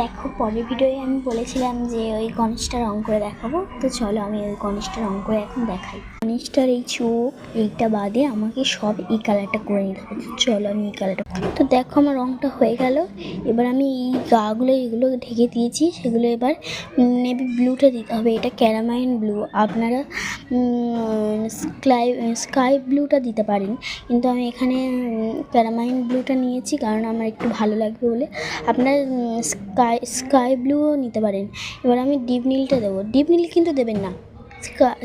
দেখো, পরের ভিডিওয়ে আমি বলেছিলাম যে ওই গণেশটা রং করে দেখাবো। তো চলো আমি ওই গণেশটা রং করে এখন দেখাই। গণেশটার এই চোখ এইটা বাদে আমাকে সব এই কালারটা করে নিতে হবে। চলো আমি এই কালারটা, তো দেখো আমার রংটা হয়ে গেল। এবার আমি এই গাগুলো এগুলো ঢেকে দিয়েছি, সেগুলো এবার নেভি ব্লুটা দিতে হবে। এটা ক্যারামাইন ব্লু, আপনারা স্কাই ব্লুটা দিতে পারেন, কিন্তু আমি এখানে ক্যারামাইন ব্লুটা নিয়েছি কারণ আমার একটু ভালো লাগবে বলে। আপনার স্কাই ব্লুও নিতে পারেন। এবার আমি ডিপ নীলটা দেবো। ডিপ নীল কিন্তু দেবেন না,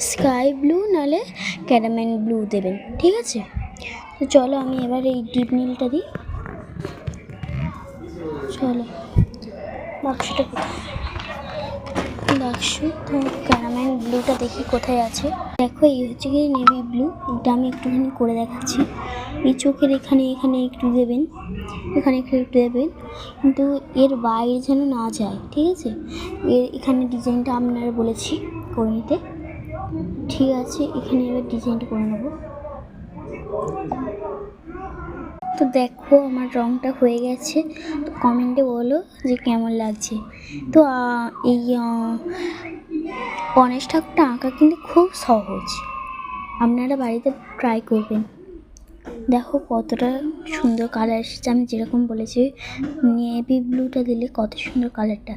স্কাই ব্লু নাহলে ক্যারামেল ব্লু দেবেন, ঠিক আছে? তো চলো আমি এবার এই ডিপ নীলটা দিই। চলো বাক্সটা কোথায়, বাক্স তো ক্যারামেল ব্লুটা দেখি কোথায় আছে। দেখো এই হচ্ছে কি নেভি ব্লু, এটা আমি একটুখানি করে দেখাচ্ছি। এই চোখের এখানে এখানে একটু দেবেন, এখানে একটু দেবেন, কিন্তু এর বাইরে যেন না যায়, ঠিক আছে? এখানে ডিজাইনটা আপনারা বলেছি করে নিতে, ঠিক আছে? এখানে এবার ডিজাইনটা করে নেব। তো দেখো আমার রংটা হয়ে গেছে, তো কমেন্টে বলো যে কেমন লাগছে। তো এই গণেশ ঠাকুরটা আঁকা কিন্তু খুব সহজ, আপনারা বাড়িতে ট্রাই করবেন। দেখো কতটা সুন্দর কালার এসেছে, আমি যেরকম বলেছি নেভি ব্লুটা দিলে কত সুন্দর কালারটা।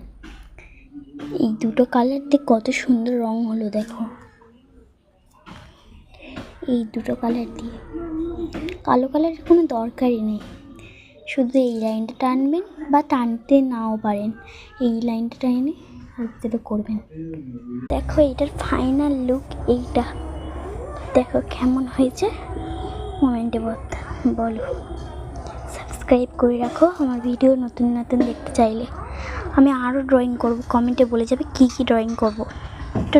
এই দুটো কালার দিয়ে কত সুন্দর রং হলো দেখো, এই দুটো কালার দিয়ে। কালো কালারের কোনো দরকারই নেই, শুধু এই লাইনটা টানবেন বা টানতে নাও পারেন, এই লাইনটা টানে হাতে করবেন। দেখো এটার ফাইনাল লুক এইটা, দেখো কেমন হয়েছে কমেন্টে বলো। সাবস্ক্রাইব করে রাখো আমার ভিডিও নতুন নতুন দেখতে চাইলে। আমি আরও ড্রয়িং করব, কমেন্টে বলে যাবে কী কী ড্রয়িং করব। তো